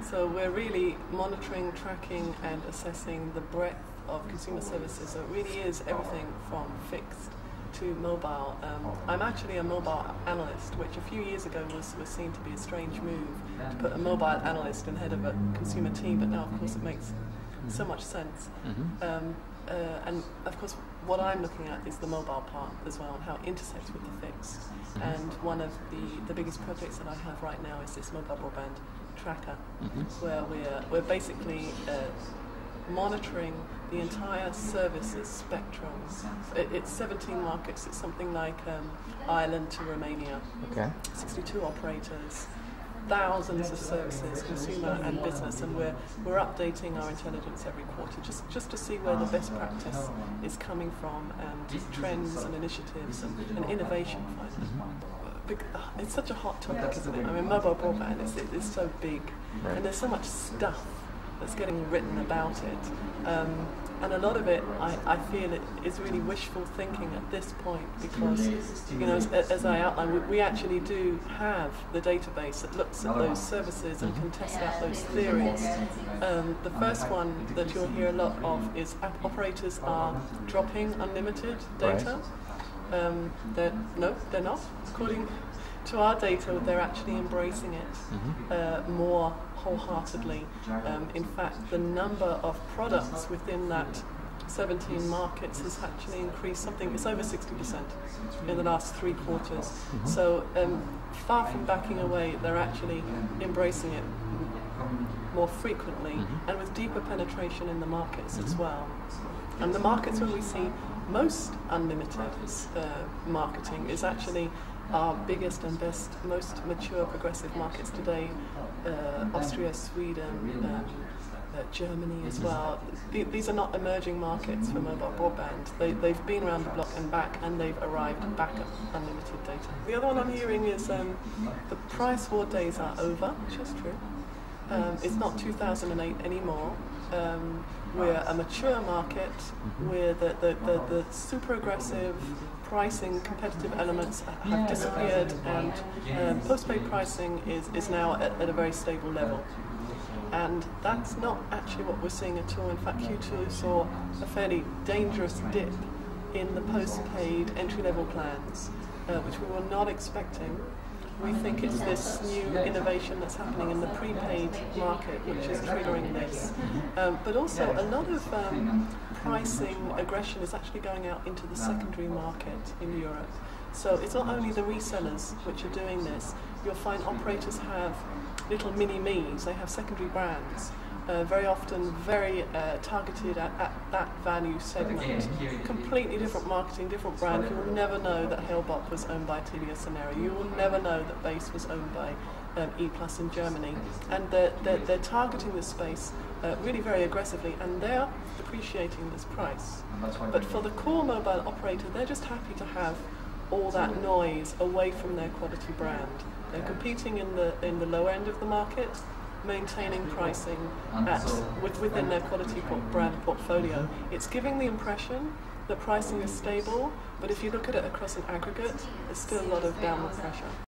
So we're really monitoring, tracking and assessing the breadth of consumer services. So it really is everything from fixed to mobile. I'm actually a mobile analyst, which a few years ago was seen to be a strange move, to put a mobile analyst in head of a consumer team, but now of course it makes so much sense. And of course what I'm looking at is the mobile part as well, and how it intersects with the fixed. And one of the biggest projects that I have right now is this mobile broadband tracker, where we're basically monitoring the entire services spectrum. It's 17 markets. It's something like Ireland to Romania. 62 operators, thousands of services, consumer and business, and we're updating our intelligence every quarter just to see where the best practice is coming from, and trends and initiatives and innovation. It's such a hot topic, isn't it? I mean, mobile broadband is so big, and there's so much stuff that's getting written about it, and a lot of it I feel it is really wishful thinking at this point, because as I outlined, we actually do have the database that looks at those services and can test out those theories. The first one that you'll hear a lot of is operators are dropping unlimited data. They're not. According to our data, they're actually embracing it more wholeheartedly. In fact, the number of products within that 17 markets has actually increased something. It's over 60% in the last 3 quarters. So far from backing away, they're actually embracing it more frequently and with deeper penetration in the markets as well. And the markets where we see most unlimited marketing is actually our biggest and best, most mature progressive markets today, Austria, Sweden, Germany as well. These are not emerging markets for mobile broadband. They've been around the block and back, and they've arrived back at unlimited data. The other one I'm hearing is the price war days are over, which is true. It's not 2008 anymore. We're a mature market where the super aggressive pricing competitive elements have disappeared, and postpaid pricing is now at a very stable level. And that's not actually what we're seeing at all. In fact, Q2 saw a fairly dangerous dip in the postpaid entry-level plans, which we were not expecting. We think it's this new innovation that's happening in the prepaid market which is triggering this. But also a lot of pricing aggression is actually going out into the secondary market in Europe. So it's not only the resellers which are doing this. You'll find operators have little mini-me's, they have secondary brands. Very often very targeted at that value segment. Completely different marketing, different brand. You will never know that Halebop was owned by Telia Scenario. You will never know that Base was owned by E+ in Germany. And they're targeting this space really very aggressively, and they're depreciating this price. But for the core mobile operator, they're just happy to have all that noise away from their quality brand. They're competing in the low end of the market, maintaining pricing within their quality brand portfolio. It's giving the impression that pricing is stable, but if you look at it across an aggregate, there's still a lot of downward pressure.